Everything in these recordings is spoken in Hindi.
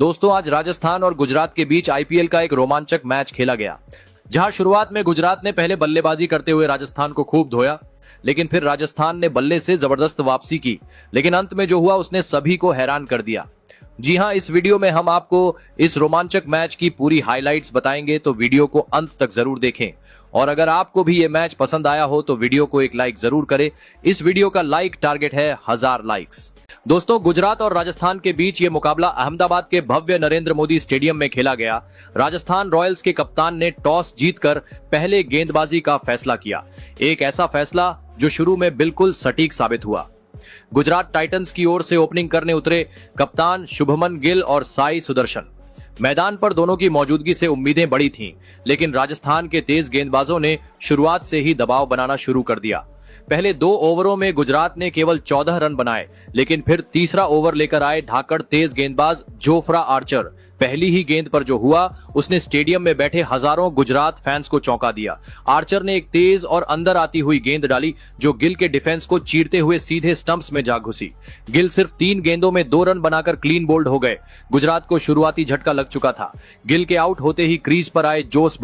दोस्तों, आज राजस्थान और गुजरात के बीच आईपीएल का एक रोमांचक मैच खेला गया, जहां शुरुआत में गुजरात ने पहले बल्लेबाजी करते हुए राजस्थान को खूब धोया, लेकिन फिर राजस्थान ने बल्ले से जबरदस्त वापसी की। लेकिन अंत में जो हुआ उसने सभी को हैरान कर दिया। जी हां, इस वीडियो में हम आपको इस रोमांचक मैच की पूरी हाइलाइट्स बताएंगे, तो वीडियो को अंत तक जरूर देखें। और अगर आपको भी ये मैच पसंद आया हो तो वीडियो को एक लाइक जरूर करें। इस वीडियो का लाइक टारगेट है 1000 लाइक्स। दोस्तों, गुजरात और राजस्थान के बीच ये मुकाबला अहमदाबाद के भव्य नरेंद्र मोदी स्टेडियम में खेला गया। राजस्थान रॉयल्स के कप्तान ने टॉस जीतकर पहले गेंदबाजी का फैसला किया, एक ऐसा फैसला जो शुरू में बिल्कुल सटीक साबित हुआ। गुजरात टाइटंस की ओर से ओपनिंग करने उतरे कप्तान शुभमन गिल और साई सुदर्शन। मैदान पर दोनों की मौजूदगी से उम्मीदें बड़ी थीं, लेकिन राजस्थान के तेज गेंदबाजों ने शुरुआत से ही दबाव बनाना शुरू कर दिया। पहले 2 ओवरों में गुजरात ने केवल 14 रन बनाए, लेकिन फिर तीसरा ओवर लेकर आए ढाकड़ तेज गेंदबाज जोफ्रा आर्चर। पहली ही गेंद पर जो हुआ उसने स्टेडियम में बैठे हजारों गुजरात फैंस को चौंका दिया। आर्चर ने एक तेज और अंदर आती हुई गेंद डाली जो गिल के डिफेंस को चीरते हुए सीधे स्टंप्स में जा घुसी। गिल सिर्फ 3 गेंदों में 2 रन बनाकर क्लीन बोल्ड हो गए। गुजरात को शुरुआती झटका लग चुका था। गिल के आउट होते ही क्रीज पर आए जोस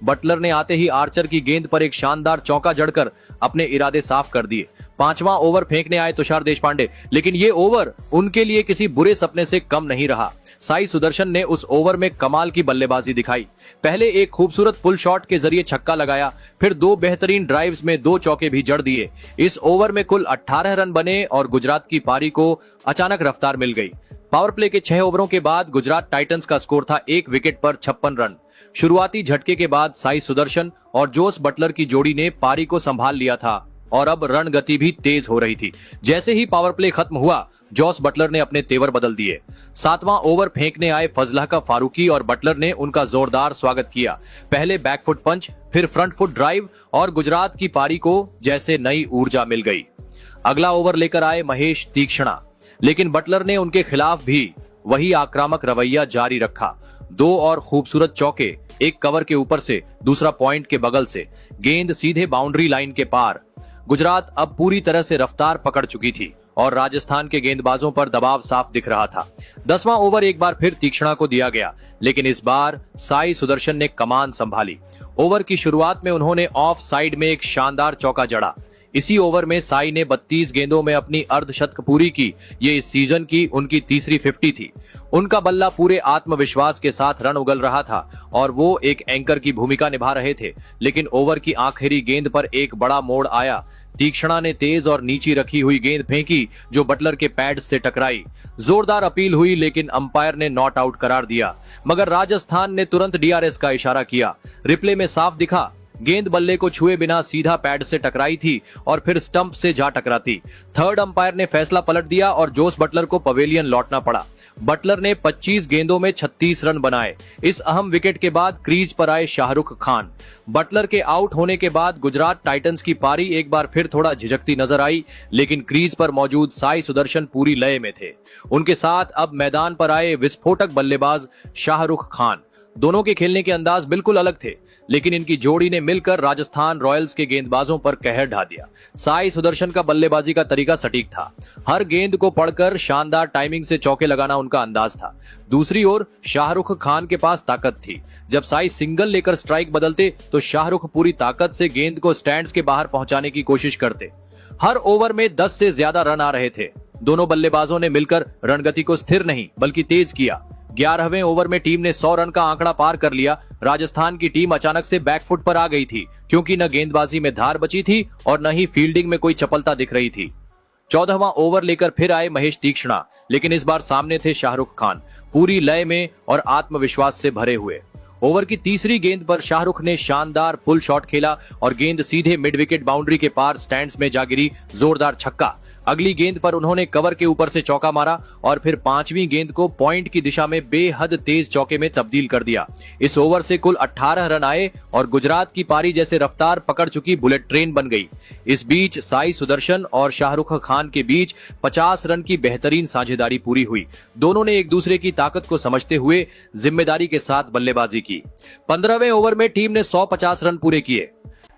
बटलर ने आते ही आर्चर की गेंद पर एक शानदार चौका जड़कर अपने इरादे साफ कर दिए। 5वां ओवर फेंकने आए तुषार देशपांडे, लेकिन ये ओवर उनके लिए किसी बुरे सपने से कम नहीं रहा। साई सुदर्शन ने उस ओवर में कमाल की बल्लेबाजी दिखाई। पहले एक खूबसूरत पुल शॉट के जरिए छक्का लगाया, फिर 2 बेहतरीन ड्राइव्स में 2 चौके भी जड़ दिए। इस ओवर में कुल 18 रन बने और गुजरात की पारी को अचानक रफ्तार मिल गई। पावर प्ले के 6 ओवरों के बाद गुजरात टाइटंस का स्कोर था 1 विकेट पर 56 रन। शुरुआती झटके के बाद साई सुदर्शन और जोस बटलर की जोड़ी ने पारी को संभाल लिया था और अब रन गति भी तेज हो रही थी। जैसे ही पावर प्ले खत्म हुआ, जोस बटलर ने अपने तेवर बदल दिए। 7वां ओवर फेंकने आए फजला का फारूकी और बटलर ने उनका जोरदार स्वागत किया। पहले बैकफुट पंच, फिर फ्रंट फुट ड्राइव और गुजरात की पारी को जैसे नई ऊर्जा मिल गई। अगला ओवर लेकर आए महेश तीक्ष्णा, लेकिन बटलर ने उनके खिलाफ भी वही आक्रामक रवैया जारी रखा। 2 और खूबसूरत चौके, एक कवर के ऊपर से, दूसरा पॉइंट के बगल से, गेंद सीधे बाउंड्री लाइन के पार। गुजरात अब पूरी तरह से रफ्तार पकड़ चुकी थी और राजस्थान के गेंदबाजों पर दबाव साफ दिख रहा था। 10वां ओवर एक बार फिर तीक्ष्णा को दिया गया, लेकिन इस बार साई सुदर्शन ने कमान संभाली। ओवर की शुरुआत में उन्होंने ऑफ साइड में एक शानदार चौका जड़ा। इसी ओवर में साई ने 32 गेंदों में अपनी अर्धशतक पूरी की। ये इस सीजन की उनकी तीसरी 50 थी। उनका बल्ला पूरे आत्मविश्वास के साथ रन उगल रहा था और वो एक एंकर की भूमिका निभा रहे थे। लेकिन ओवर की आखिरी गेंद पर एक बड़ा मोड़ आया। तीक्ष्णा ने तेज और नीची रखी हुई गेंद फेंकी जो बटलर के पैड्स से टकराई। जोरदार अपील हुई, लेकिन अंपायर ने नॉट आउट करार दिया। मगर राजस्थान ने तुरंत डीआरएस का इशारा किया। रिप्ले में साफ दिखा, गेंद बल्ले को छुए बिना सीधा पैड से टकराई थी और फिर स्टंप से जा टकराती। थर्ड अंपायर ने फैसला पलट दिया और जोस बटलर को पवेलियन लौटना पड़ा। बटलर ने 25 गेंदों में 36 रन बनाए। इस अहम विकेट के बाद क्रीज पर आए शाहरुख खान। बटलर के आउट होने के बाद गुजरात टाइटंस की पारी एक बार फिर थोड़ा झिझकती नजर आई, लेकिन क्रीज पर मौजूद साई सुदर्शन पूरी लय में थे। उनके साथ अब मैदान पर आए विस्फोटक बल्लेबाज शाहरुख खान। दोनों के खेलने के अंदाज बिल्कुल अलग थे, लेकिन इनकी जोड़ी ने मिलकर राजस्थान रॉयल्स के गेंदबाजों पर कहर ढा दिया। साई सुदर्शन का बल्लेबाजी का तरीका सटीक था। हर गेंद को पढ़कर शानदार टाइमिंग से चौके लगाना उनका अंदाज था। दूसरी ओर शाहरुख खान के पास ताकत थी। जब साई सिंगल लेकर स्ट्राइक बदलते तो शाहरुख पूरी ताकत से गेंद को स्टैंड्स के बाहर पहुंचाने की कोशिश करते। हर ओवर में 10 से ज्यादा रन आ रहे थे। दोनों बल्लेबाजों ने मिलकर रणगति को स्थिर नहीं बल्कि तेज किया। 11वें ओवर में टीम ने 100 रन का आंकड़ा पार कर लिया। राजस्थान की टीम अचानक से बैकफुट पर आ गई थी, क्योंकि न गेंदबाजी में धार बची थी और न ही फील्डिंग में कोई चपलता दिख रही थी। 14वां ओवर लेकर फिर आए महेश तीक्ष्णा, लेकिन इस बार सामने थे शाहरुख खान, पूरी लय में और आत्मविश्वास से भरे हुए। ओवर की तीसरी गेंद पर शाहरुख ने शानदार पुल शॉट खेला और गेंद सीधे मिड विकेट बाउंड्री के पार स्टैंड्स में जा गिरी। जोरदार छक्का। अगली गेंद पर उन्होंने कवर के ऊपर से चौका मारा और फिर 5वीं गेंद को पॉइंट की दिशा में बेहद तेज चौके में तब्दील कर दिया। इस ओवर से कुल 18 रन आए और गुजरात की पारी जैसे रफ्तार पकड़ चुकी बुलेट ट्रेन बन गई। इस बीच साई सुदर्शन और शाहरुख खान के बीच 50 रन की बेहतरीन साझेदारी पूरी हुई। दोनों ने एक दूसरे की ताकत को समझते हुए जिम्मेदारी के साथ बल्लेबाजी की। 15वें ओवर में टीम ने 150 रन पूरे किए।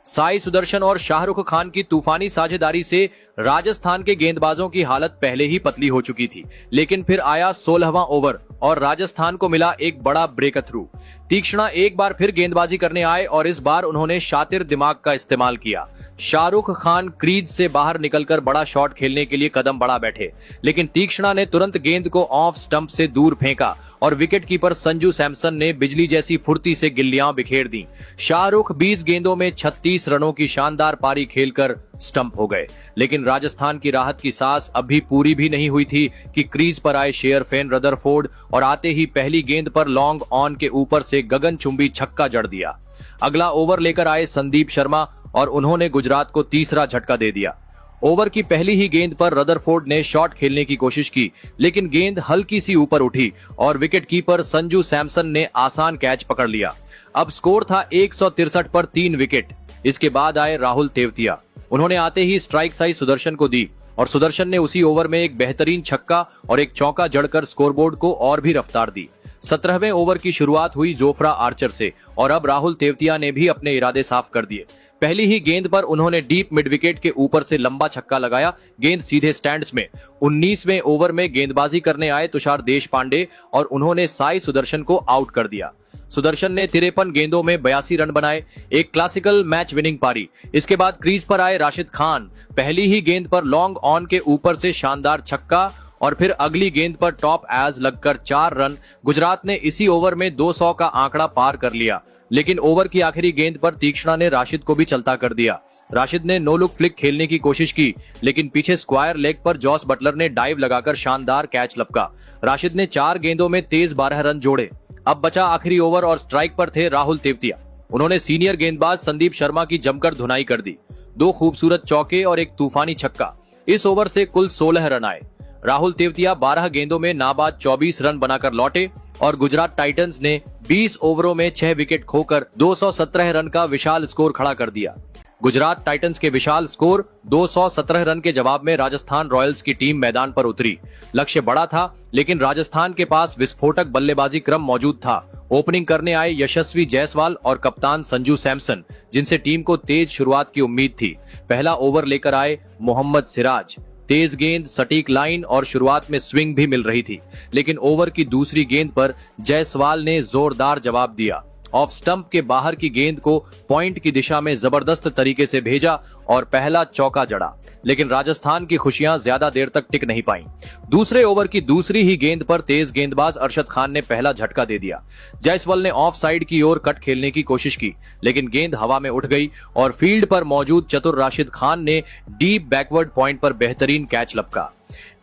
साई सुदर्शन और शाहरुख खान की तूफानी साझेदारी से राजस्थान के गेंदबाजों की हालत पहले ही पतली हो चुकी थी, लेकिन फिर आया 16वां ओवर और राजस्थान को मिला एक बड़ा ब्रेक थ्रू। तीक्ष्णा एक बार फिर गेंदबाजी करने आए और इस बार उन्होंने शातिर दिमाग का इस्तेमाल किया। शाहरुख खान क्रीज से बाहर निकलकर बड़ा शॉट खेलने के लिए कदम बढ़ा बैठे, लेकिन तीक्ष्णा ने तुरंत गेंद को ऑफ स्टंप से दूर फेंका और विकेट कीपर संजू सैमसन ने बिजली जैसी फुर्ती से गिल्लियां बिखेर दी। शाहरुख 20 गेंदों में 36 रनों की शानदार पारी खेलकर स्टंप हो गए, लेकिन राजस्थान की राहत की सांस अभी पूरी भी नहीं हुई थी कि क्रीज पर आए शेरफेन रदरफोर्ड और आते ही पहली गेंद पर लॉन्ग ऑन के ऊपर से गगनचुंबी छक्का जड़ दिया। अगला ओवर लेकर आए संदीप शर्मा और उन्होंने गुजरात को तीसरा झटका दे दिया। ओवर की पहली ही गेंद पर रदरफोर्ड ने शॉट खेलने की कोशिश की, लेकिन गेंद हल्की सी ऊपर उठी और विकेट कीपर संजू सैमसन ने आसान कैच पकड़ लिया। अब स्कोर था 163 पर 3 विकेट। इसके बाद आए राहुल तेवतिया। उन्होंने आते ही स्ट्राइक साई सुदर्शन को दी और सुदर्शन ने उसी ओवर में एक बेहतरीन छक्का और एक चौका जड़कर स्कोरबोर्ड को और भी रफ्तार दी। 17वें ओवर की शुरुआत हुई जोफ्रा आर्चर से और अब राहुल तेवतिया ने भी अपने इरादे साफ कर दिए। पहली ही गेंद पर उन्होंने डीप मिड विकेट के ऊपर से लंबा छक्का लगाया, गेंद सीधे स्टैंड्स में। 19वें ओवर में गेंदबाजी करने आए तुषार देशपांडे और उन्होंने साई सुदर्शन को आउट कर दिया। सुदर्शन ने 53 गेंदों में 82 रन बनाए, एक क्लासिकल मैच विनिंग पारी। इसके बाद क्रीज पर आए राशिद खान। पहली ही गेंद पर लॉन्ग ऑन के ऊपर से शानदार छक्का और फिर अगली गेंद पर टॉप एज लगकर 4 रन। गुजरात ने इसी ओवर में 200 का आंकड़ा पार कर लिया, लेकिन ओवर की आखिरी गेंद पर तीक्ष्णा ने राशिद को भी चलता कर दिया। राशिद ने नो लुक फ्लिक खेलने की कोशिश की, लेकिन पीछे स्क्वायर लेग पर जॉस बटलर ने डाइव लगाकर शानदार कैच लपका। राशिद ने 4 गेंदों में तेज 12 रन जोड़े। अब बचा आखिरी ओवर और स्ट्राइक पर थे राहुल तेवतिया। उन्होंने सीनियर गेंदबाज संदीप शर्मा की जमकर धुनाई कर दी। 2 खूबसूरत चौके और एक तूफानी छक्का। इस ओवर से कुल 16 रन आए। राहुल तेवतिया 12 गेंदों में नाबाद 24 रन बनाकर लौटे और गुजरात टाइटंस ने 20 ओवरों में 6 विकेट खोकर 217 रन का विशाल स्कोर खड़ा कर दिया। गुजरात टाइटंस के विशाल स्कोर 217 रन के जवाब में राजस्थान रॉयल्स की टीम मैदान पर उतरी। लक्ष्य बड़ा था, लेकिन राजस्थान के पास विस्फोटक बल्लेबाजी क्रम मौजूद था। ओपनिंग करने आए यशस्वी जायसवाल और कप्तान संजू सैमसन, जिनसे टीम को तेज शुरुआत की उम्मीद थी। पहला ओवर लेकर आए मोहम्मद सिराज। तेज गेंद, सटीक लाइन और शुरुआत में स्विंग भी मिल रही थी, लेकिन ओवर की दूसरी गेंद पर जायसवाल ने जोरदार जवाब दिया। ऑफ स्टंप के बाहर की गेंद को पॉइंट की दिशा में जबरदस्त तरीके से भेजा और पहला चौका जड़ा, लेकिन राजस्थान की खुशियां ज्यादा देर तक टिक नहीं पाईं। दूसरे ओवर की दूसरी ही गेंद पर तेज गेंदबाज अरशद खान ने पहला झटका दे दिया। जायसवाल ने ऑफ साइड की ओर कट खेलने की कोशिश की, लेकिन गेंद हवा में उठ गई और फील्ड पर मौजूद चतुर राशिद खान ने डीप बैकवर्ड पॉइंट पर बेहतरीन कैच लपका।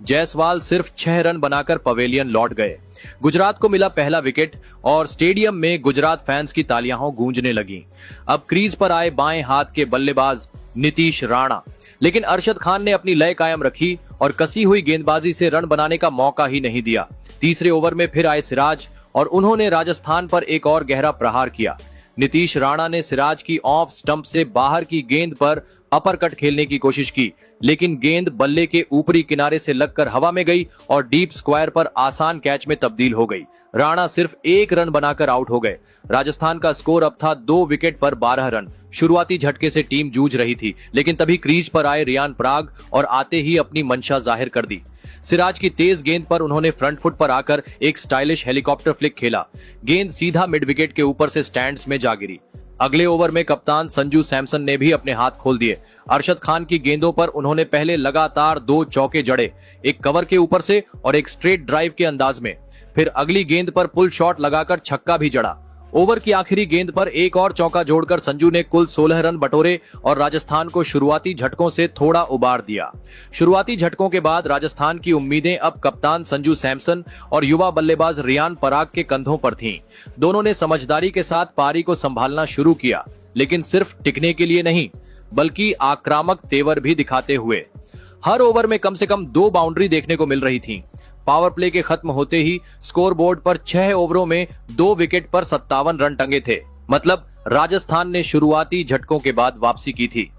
जायसवाल सिर्फ 6 रन बनाकर पवेलियन लौट गए। गुजरात को मिला पहला विकेट और स्टेडियम में गुजरात फैंस की तालियां गूंजने लगी। अब क्रीज पर आए बाएं हाथ के बल्लेबाज नीतीश राणा, लेकिन अरशद खान ने अपनी लय कायम रखी और कसी हुई गेंदबाजी से रन बनाने का मौका ही नहीं दिया। तीसरे ओवर में फिर आए सिराज और उन्होंने राजस्थान पर एक और गहरा प्रहार किया। नीतीश राणा ने सिराज की ऑफ स्टंप से बाहर की गेंद पर अपर कट खेलने की कोशिश की, लेकिन गेंद बल्ले के ऊपरी किनारे से लगकर हवा में गई और डीप स्क्वायर पर आसान कैच में तब्दील हो गई। राणा सिर्फ 1 रन बनाकर आउट हो गए। राजस्थान का स्कोर अब था 2 विकेट पर 12 रन। शुरुआती झटके से टीम जूझ रही थी, लेकिन तभी क्रीज पर आए रियान पराग और आते ही अपनी मंशा जाहिर कर दी। सिराज की तेज गेंद पर उन्होंने फ्रंट फुट पर आकर एक स्टाइलिश हेलीकॉप्टर फ्लिक खेला। गेंद सीधा मिड विकेट के ऊपर से स्टैंड्स में जा गिरी। अगले ओवर में कप्तान संजू सैमसन ने भी अपने हाथ खोल दिए। अरशद खान की गेंदों पर उन्होंने पहले लगातार 2 चौके जड़े, एक कवर के ऊपर से और एक स्ट्रेट ड्राइव के अंदाज में। फिर अगली गेंद पर पुल शॉट लगाकर छक्का भी जड़ा। ओवर की आखिरी गेंद पर एक और चौका जोड़कर संजू ने कुल 16 रन बटोरे और राजस्थान को शुरुआती झटकों से थोड़ा उबार दिया। शुरुआती झटकों के बाद राजस्थान की उम्मीदें अब कप्तान संजू सैमसन और युवा बल्लेबाज रियान पराग के कंधों पर थीं। दोनों ने समझदारी के साथ पारी को संभालना शुरू किया, लेकिन सिर्फ टिकने के लिए नहीं, बल्कि आक्रामक तेवर भी दिखाते हुए। हर ओवर में कम से कम 2 बाउंड्री देखने को मिल रही थी। पावर प्ले के खत्म होते ही स्कोरबोर्ड पर 6 ओवरों में 2 विकेट पर 57 रन टंगे थे। मतलब राजस्थान ने शुरुआती झटकों के बाद वापसी की थी।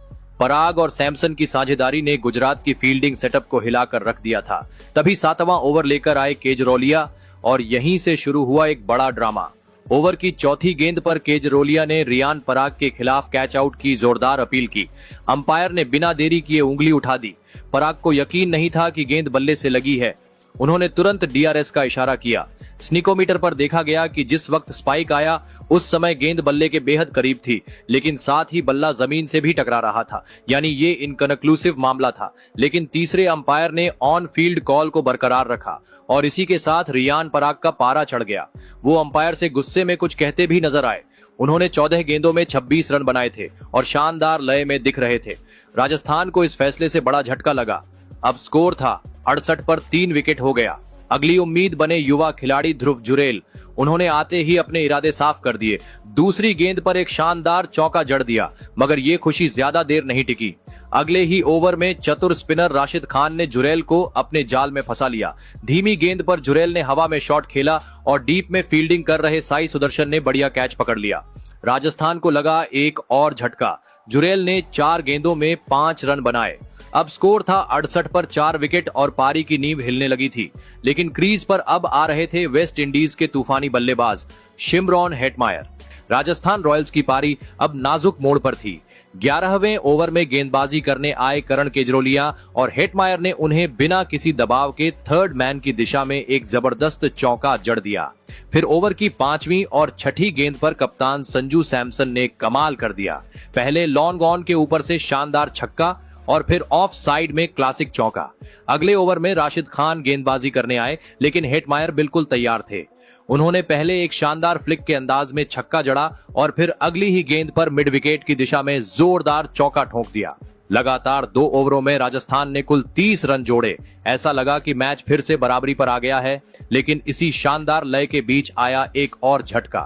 पराग और सैमसन की साझेदारी ने गुजरात की फील्डिंग सेटअप को हिलाकर रख दिया था। तभी 7वां ओवर लेकर आए केजरोलिया और यहीं से शुरू हुआ एक बड़ा ड्रामा। ओवर की चौथी गेंद पर केजरोलिया ने रियान पराग के खिलाफ कैच आउट की जोरदार अपील की। अंपायर ने बिना देरी किए उंगली उठा दी। पराग को यकीन नहीं था कि गेंद बल्ले से लगी है। उन्होंने तुरंत डीआरएस का इशारा किया। स्निकोमीटर पर देखा गया कि जिस वक्त स्पाइक आया उस समय गेंद बल्ले के बेहद करीब थी, लेकिन साथ ही बल्ला जमीन से भी टकरा रहा था, यानी ये इनकन्क्लूसिव मामला था। लेकिन तीसरे अंपायर ने ऑन फील्ड कॉल को बरकरार रखा और इसी के साथ रियान पराग का पारा चढ़ गया। वो अंपायर से गुस्से में कुछ कहते भी नजर आए। उन्होंने 14 गेंदों में 26 रन बनाए थे और शानदार लय में दिख रहे थे। राजस्थान को इस फैसले से बड़ा झटका लगा। अब स्कोर था 68 पर 3 विकेट हो गया। अगली उम्मीद बने युवा खिलाड़ी ध्रुव जुरेल। उन्होंने आते ही अपने इरादे साफ कर दिए। दूसरी गेंद पर एक शानदार चौका जड़ दिया, मगर ये खुशी ज्यादा देर नहीं टिकी। अगले ही ओवर में चतुर स्पिनर राशिद खान ने जुरेल को अपने जाल में फंसा लिया। धीमी गेंद पर जुरेल ने हवा में शॉट खेला और डीप में फील्डिंग कर रहे साई सुदर्शन ने बढ़िया कैच पकड़ लिया। राजस्थान को लगा एक और झटका। जुरेल ने 4 गेंदों में 5 रन बनाए। अब स्कोर था 68 पर 4 विकेट और पारी की नींव हिलने लगी थी। लेकिन क्रीज पर अब आ रहे थे वेस्ट इंडीज के तूफानी बल्लेबाज शिमरॉन हेटमायर। राजस्थान रॉयल्स की पारी अब नाजुक मोड़ पर थी। 11वें ओवर में गेंदबाजी करने आए करण केजरोलिया और हेटमायर ने उन्हें बिना किसी दबाव के थर्ड मैन की दिशा में एक जबरदस्त चौका जड़ दिया। फिर ओवर की 5वीं और 6ठी गेंद पर कप्तान संजू सैमसन ने कमाल कर दिया। पहले लॉन्ग ऑन के ऊपर से शानदार छक्का और फिर ऑफ साइड में क्लासिक चौका। अगले ओवर में राशिद खान गेंदबाजी करने आए, लेकिन हेटमायर बिल्कुल तैयार थे। उन्होंने पहले एक शानदार फ्लिक के अंदाज में छक्का जड़ा और फिर अगली ही गेंद पर मिड विकेट की दिशा में जोरदार चौका ठोक दिया। लगातार 2 ओवरों में राजस्थान ने कुल 30 रन जोड़े। ऐसा लगा कि मैच फिर से बराबरी पर आ गया है, लेकिन इसी शानदार लय के बीच आया एक और झटका।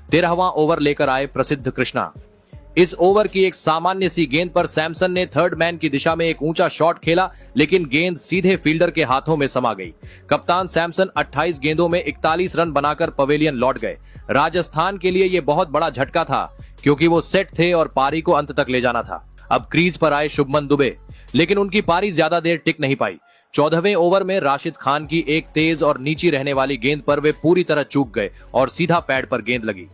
13वां ओवर लेकर आए प्रसिद्ध कृष्णा। इस ओवर की एक सामान्य सी गेंद पर सैमसन ने थर्ड मैन की दिशा में एक ऊंचा शॉट खेला, लेकिन गेंद सीधे फील्डर के हाथों में समा गई। कप्तान सैमसन 28 गेंदों में 41 रन बनाकर पवेलियन लौट गए। राजस्थान के लिए यह बहुत बड़ा झटका था, क्योंकि वो सेट थे और पारी को अंत तक ले जाना था। अब क्रीज पर आए शुभमन दुबे, लेकिन उनकी पारी ज्यादा देर टिक नहीं पाई। 14वें ओवर में राशिद खान की एक तेज और नीची रहने वाली गेंद पर वे पूरी तरह चूक गए और सीधा पैड पर गेंद लगी।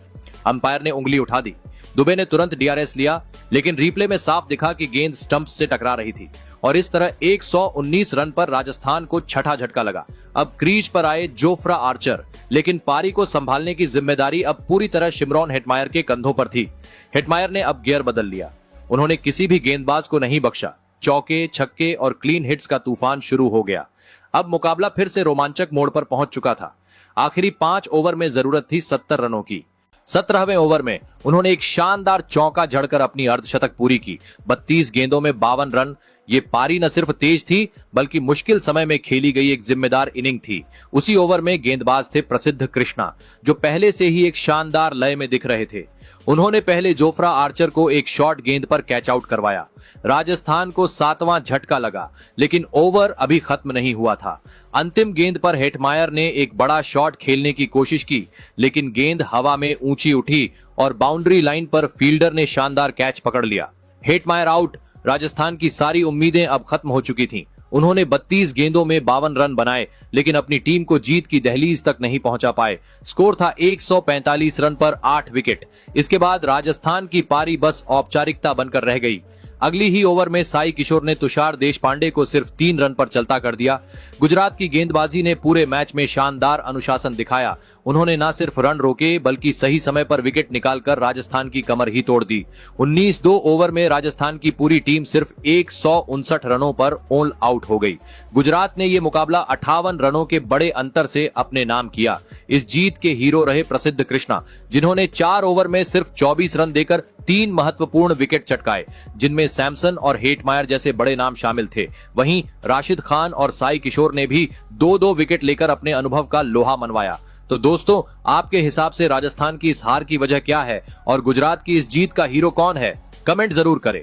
अंपायर ने उंगली उठा दी। दुबे ने तुरंत डीआरएस लिया, लेकिन रिप्ले में साफ दिखा कि गेंद स्टंप्स से टकरा रही थी और इस तरह 119 रन पर राजस्थान को छठा झटका लगा। अब क्रीज पर आए जोफ्रा आर्चर, लेकिन पारी को संभालने की जिम्मेदारी अब पूरी तरह शिमरॉन हेटमायर के कंधों पर थी। हेटमायर ने अब गियर बदल लिया। उन्होंने किसी भी गेंदबाज को नहीं बख्शा। चौके, छक्के और क्लीन हिट्स का तूफान शुरू हो गया। अब मुकाबला फिर से रोमांचक मोड़ पर पहुंच चुका था। आखिरी 5 ओवर में जरूरत थी 70 रनों की। 17वें ओवर में उन्होंने एक शानदार चौका जड़कर अपनी अर्धशतक पूरी की। 32 गेंदों में 52 रन। ये पारी न सिर्फ तेज थी, बल्कि मुश्किल समय में खेली गई एक जिम्मेदार इनिंग थी। उसी ओवर में गेंदबाज थे प्रसिद्ध कृष्णा, जो पहले से ही एक शानदार लय में दिख रहे थे। उन्होंने पहले जोफ्रा आर्चर को एक शॉर्ट गेंद पर कैच आउट करवाया। राजस्थान को 7वां झटका लगा, लेकिन ओवर अभी खत्म नहीं हुआ था। अंतिम गेंद पर हेटमायर ने एक बड़ा शॉट खेलने की कोशिश की, लेकिन गेंद हवा में ऊंची उठी और बाउंड्री लाइन पर फील्डर ने शानदार कैच पकड़ लिया। Hetmyer out. राजस्थान की सारी उम्मीदें अब खत्म हो चुकी थीं। उन्होंने 32 गेंदों में 52 रन बनाए, लेकिन अपनी टीम को जीत की दहलीज तक नहीं पहुंचा पाए। स्कोर था 145 रन पर 8 विकेट। इसके बाद राजस्थान की पारी बस औपचारिकता बनकर रह गई। अगली ही ओवर में साई किशोर ने तुषार देशपांडे को सिर्फ 3 रन पर चलता कर दिया। गुजरात की गेंदबाजी ने पूरे मैच में शानदार अनुशासन दिखाया। उन्होंने न सिर्फ रन रोके, बल्कि सही समय पर विकेट निकालकर राजस्थान की कमर ही तोड़ दी। 19 ओवर में राजस्थान की पूरी टीम सिर्फ 159 रनों पर ऑल आउट हो गई। गुजरात ने यह मुकाबला 58 रनों के बड़े अंतर से अपने नाम किया। इस जीत के हीरो रहे प्रसिद्ध कृष्णा, जिन्होंने 4 ओवर में सिर्फ 24 रन देकर 3 महत्वपूर्ण विकेट चटकाए, जिनमें सैमसन और हेटमायर जैसे बड़े नाम शामिल थे। वहीं राशिद खान और साई किशोर ने भी 2-2 विकेट लेकर अपने अनुभव का लोहा मनवाया। तो दोस्तों, आपके हिसाब से राजस्थान की इस हार की वजह क्या है और गुजरात की इस जीत का हीरो कौन है? कमेंट जरूर करें।